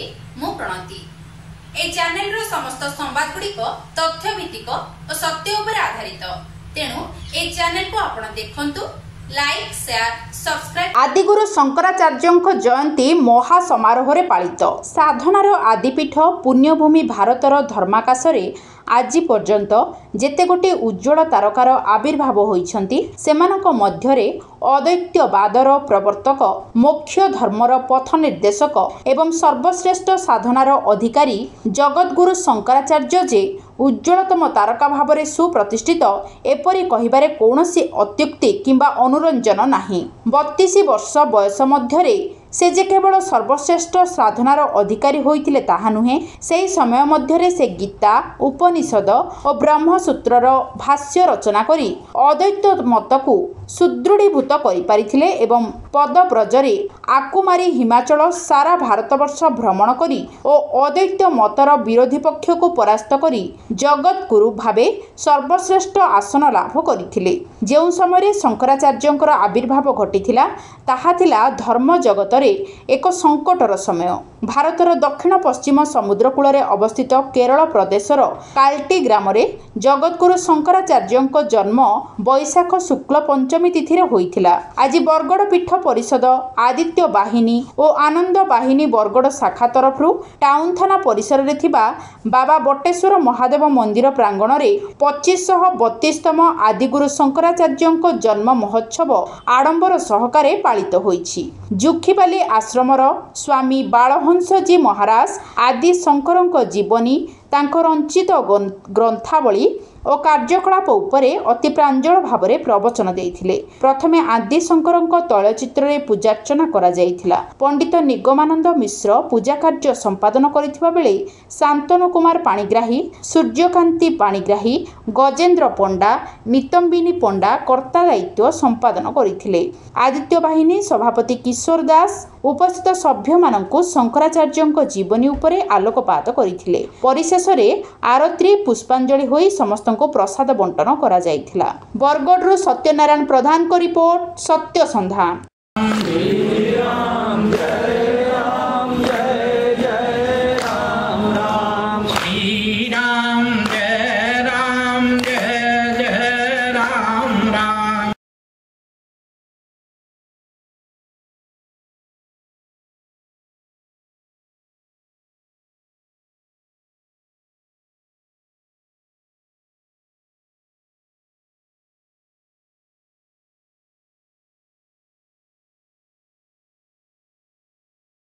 कि मु प्रणति ए चैनल रो समस्त संवाद गुड़िक तथ्य भित्तिक और सत्य उपर आधारित तेणु ए चैनल को आपण देखंतु लाइक शेयर सब्सक्राइब। आदिगुरु शंकराचार्य जयंती महा समारोह रे पालित साधनार आदिपीठ पुण्यभूमि भारतर धर्माकाशरे आज पर्यंत जेते गोटे उज्जवल तारकार आविर्भाव होइछंती सेमानक मध्यरे अद्वैतवादर प्रवर्तक मोक्ष धर्मर पथ निर्देशक एवं सर्वश्रेष्ठ साधनार अधिकारी जगद्गुरु शंकराचार्य जे उज्जवलतम तारका भाव सुप्रतिष्ठित एपरि कहिबारे कौनसी अत्युक्ति किंबा अनुरंजन नाही। 32 वर्ष बयस मध्यरे से जे केवल सर्वश्रेष्ठ साधनार अधिकारी होइतिले ताहा नुहे, सेही समय मध्यरे से गीता उपनिषद और ब्रह्मसूत्रर भाष्य रचना करी अद्वैत मतकु सुदृढ़ीभूत करिपारिथिले एवं पदब्रजरे आकुमारी हिमाचल सारा भारतवर्ष भ्रमण करी और अद्वैत मतर विरोधी पक्ष को परास्त करी जगद्गुरु भावे सर्वश्रेष्ठ आसन लाभ करथिले। जेउ समय शंकराचार्यंकर आविर्भाव घटिथिला ताहा थिला धर्म जगत एक संकटर समय। भारतर दक्षिण पश्चिम समुद्रकूल अवस्थित केरल प्रदेशर काल्टी ग्राम जगद्गुरु शंकराचार्य जन्म बैशाख शुक्ल पंचमी तिथि होइथिला। आज बरगड़ पीठ परिषद आदित्य बाहिनी और आनंद बाहिनी बरगड़ शाखा तरफ टाउन थाना परिसर रे थिबा बाबा बटेश्वर महादेव मंदिर प्रांगण में 2532तम आदिगुरु शंकराचार्य जन्म महोत्सव आडंबर सहकारे पालित होइछि। जुखीपाली आश्रमर स्वामी बालहंस जी महाराज आदि शंकर जीवनी तांकर रंचित ग्रंथावली और कार्यकलाप उपरे अति प्रांजल भाव में प्रवचन देइथिले। प्रथमे आदि शंकर तैलचित्र रे पूजार्चना करा जाइथिला। पंडित निगमानंद मिश्र पूजा कार्य संपादन करिथिबा बेले शांतनु कुमार पाणिग्राही, सूर्यकांति पाणिग्राही, गजेंद्र पंडा, नितंबिनी पंडा कर्ता दायित्व संपादन करिथिले। आदित्य बाहिनी सभापति किशोर दास उपस्थित सभ्य माननकु शंकराचार्य जीवनी उपरे आलोकपात करिथिले। परिशेष रे आरती पुष्पांजलि होई समस्त को प्रसाद बंटन करा जाइथिला। बरगढ़ सत्यनारायण प्रधान को रिपोर्ट सत्य संधान।